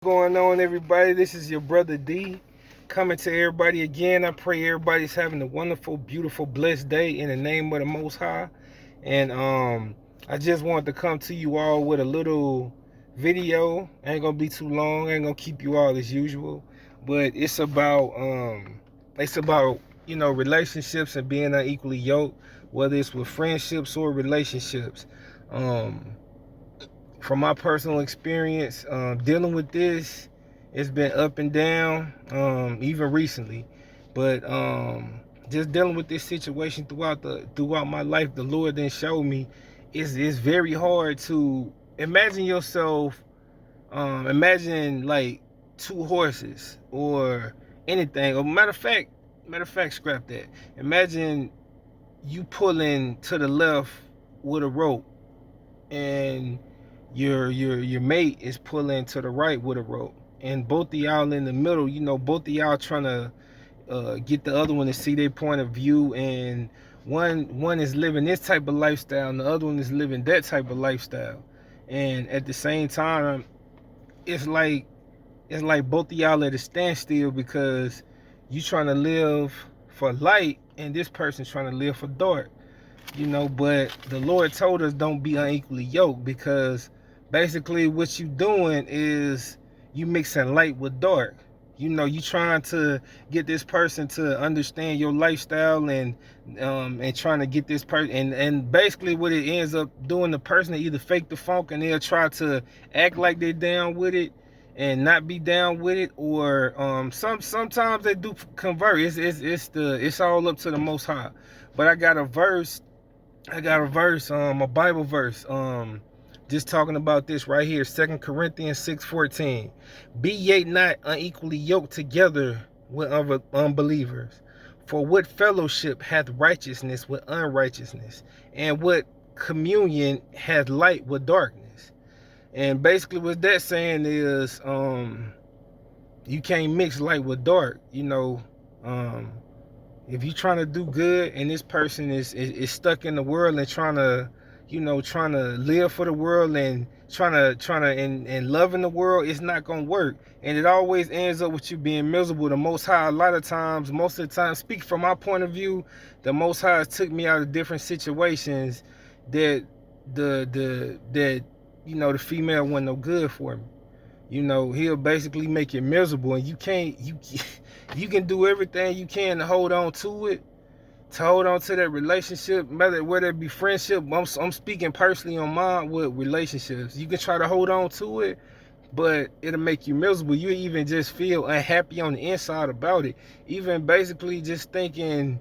Going on, everybody? This is your brother D coming to everybody again. I pray everybody's having a wonderful, beautiful, blessed day in the name of the Most High. And I just wanted to come to you all with a little video. Ain't gonna be too long. Ain't gonna keep you all as usual. But it's about relationships and being unequally yoked, whether it's with friendships or relationships. Um, from my personal experience dealing with this, it's been up and down, even recently. But just dealing with this situation throughout my life, the Lord then showed me it's very hard to imagine yourself. Imagine like two horses or anything. Or matter of fact, scrap that. Imagine you pulling to the left with a rope and your mate is pulling to the right with a rope, and both of y'all in the middle. Both of y'all trying to get the other one to see their point of view, and one is living this type of lifestyle and the other one is living that type of lifestyle. And at the same time, it's like both of y'all at a standstill because you trying to live for light and this person's trying to live for dark. But the Lord told us don't be unequally yoked, because basically what you doing is you mixing light with dark. You trying to get this person to understand your lifestyle, and trying to get this person, and basically what it ends up doing, the person either fake the funk and they'll try to act like they're down with it and not be down with it, or sometimes they do convert. It's all up to the Most High. But I got a verse, a Bible verse, just talking about this right here, 2 Corinthians 6:14. Be ye not unequally yoked together with unbelievers. For what fellowship hath righteousness with unrighteousness? And what communion hath light with darkness? And basically what that's saying is, you can't mix light with dark. Um, if you're trying to do good and this person is stuck in the world and trying to live for the world and trying to and loving the world, it's not gonna work. And it always ends up with you being miserable. The Most High, a lot of times, most of the time, speak from my point of view, the Most High has took me out of different situations that the female wasn't no good for me. He'll basically make you miserable, and you can do everything you can to hold on to it, to hold on to that relationship, whether it be friendship. I'm speaking personally on mine with relationships. You can try to hold on to it, but it'll make you miserable. You even just feel unhappy on the inside about it. Even basically just thinking,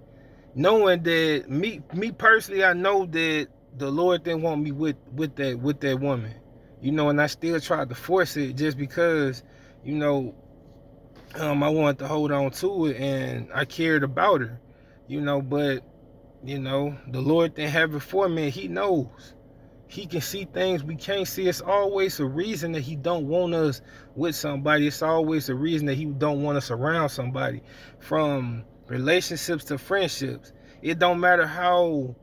knowing that me personally, I know that the Lord didn't want me with that woman. And I still tried to force it just because, you know, I wanted to hold on to it and I cared about her, but the Lord didn't have it for me. He knows. He can see things we can't see. It's always a reason that he don't want us with somebody. It's always a reason that he don't want us around somebody. From relationships to friendships. It don't matter how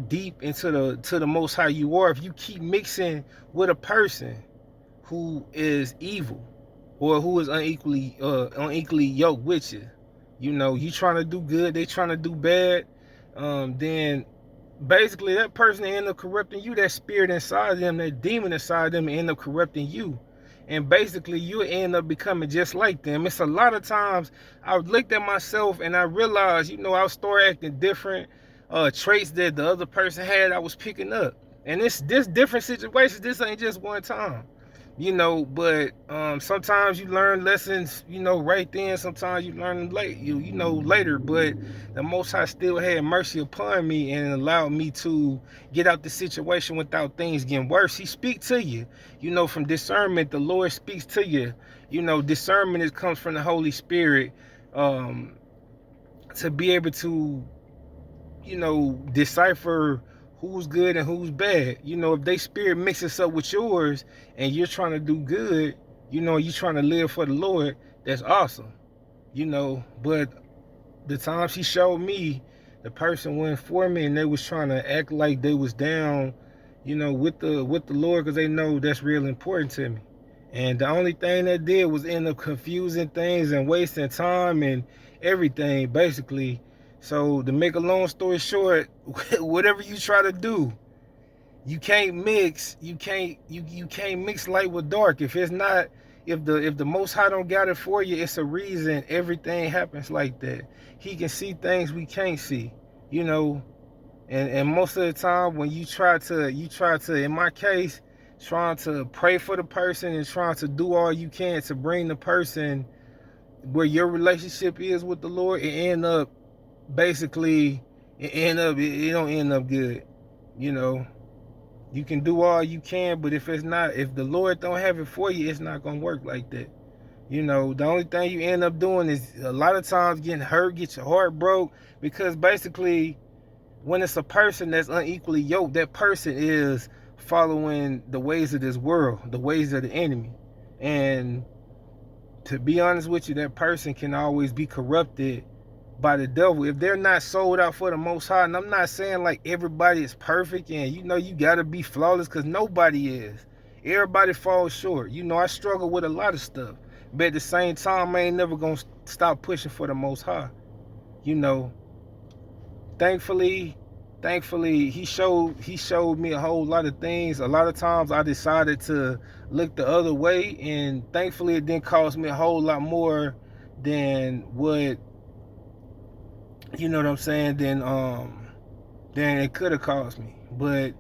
deep into the Most High you are. If you keep mixing with a person who is evil, or who is unequally yoked with you, you trying to do good, they trying to do bad, then basically that person end up corrupting you. That spirit inside them, that demon inside them, end up corrupting you, and basically you end up becoming just like them. It's a lot of times I looked at myself and I realized, I start acting different. Traits that the other person had, I was picking up. And this different situations. This ain't just one time. But sometimes you learn lessons, right then. Sometimes you learn them later. But the Most High still had mercy upon me and allowed me to get out the situation without things getting worse. He speaks to you, from discernment. The Lord speaks to you. Discernment comes from the Holy Spirit, to be able to, decipher who's good and who's bad. If they spirit mixes up with yours and you're trying to do good, you're trying to live for the Lord, that's awesome. But the time she showed me the person went for me and they was trying to act like they was down, with the Lord, because they know that's real important to me. And the only thing that did was end up confusing things and wasting time and everything, basically. So to make a long story short, whatever you try to do, you can't mix. You can't mix light with dark. If it's not, if the Most High don't got it for you, it's a reason everything happens like that. He can see things we can't see. You know, and most of the time when you try to, in my case, trying to pray for the person and trying to do all you can to bring the person where your relationship is with the Lord, it end up basically, it don't end up good. You know, you can do all you can, but if the Lord don't have it for you, it's not gonna work like that. You know, the only thing you end up doing is a lot of times getting hurt, get your heart broke, because basically when it's a person that's unequally yoked, that person is following the ways of this world, the ways of the enemy. And to be honest with you, that person can always be corrupted by the devil if they're not sold out for the Most High. And I'm not saying like everybody is perfect and you know you gotta be flawless, because nobody is. Everybody falls short. You know, I struggle with a lot of stuff, but at the same time, I ain't never gonna stop pushing for the Most High. You know, thankfully he showed me a whole lot of things. A lot of times I decided to look the other way, and thankfully it didn't cost me a whole lot more than what, you know what I'm saying, than it could have cost me. But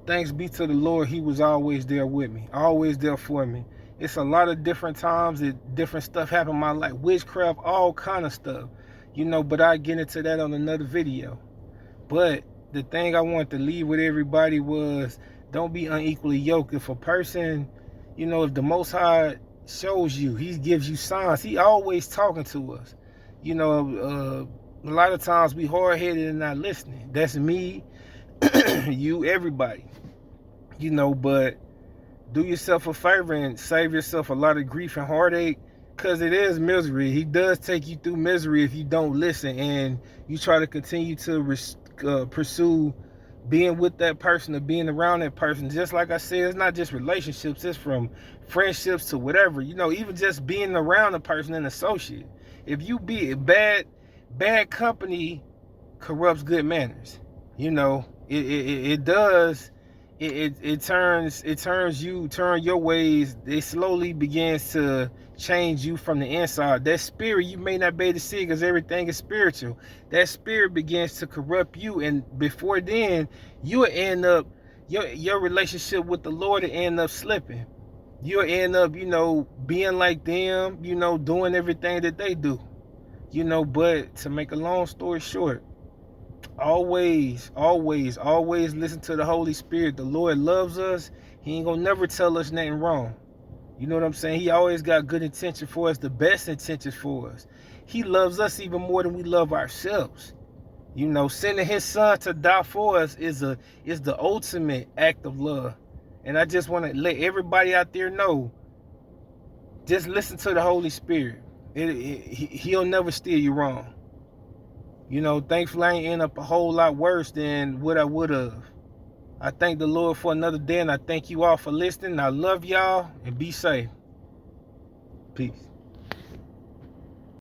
thanks be to the Lord, he was always there with me, always there for me. It's a lot of different times that different stuff happened in my life, witchcraft, all kind of stuff, you know, but I get into that on another video. But the thing I want to leave with everybody was, don't be unequally yoked. If a person, you know, if the Most High shows you, he gives you signs, he always talking to us. You know, a lot of times we hard-headed and not listening. That's me, you, everybody. You know, but do yourself a favor and save yourself a lot of grief and heartache, because it is misery. He does take you through misery if you don't listen and you try to continue to pursue being with that person or being around that person. Just like I said, it's not just relationships, it's from friendships to whatever, you know, even just being around a person, an associate. If you be bad company corrupts good manners. You know, it does. It turns your ways. It slowly begins to change you from the inside. That spirit, you may not be able to see, because everything is spiritual. That spirit begins to corrupt you, and before then, you'll end up, your relationship with the Lord will end up slipping. You'll end up, you know, being like them, you know, doing everything that they do. You know, but to make a long story short, always listen to the Holy Spirit. The Lord loves us. He ain't gonna never tell us nothing wrong. You know what I'm saying? He always got good intention for us, the best intentions for us. He loves us even more than we love ourselves. You know, sending his son to die for us is the ultimate act of love. And I just want to let everybody out there know, just listen to the Holy Spirit. He'll never steer you wrong. You know, thankfully I ain't end up a whole lot worse than what I would have. I thank the Lord for another day, and I thank you all for listening. I love y'all, and be safe. Peace.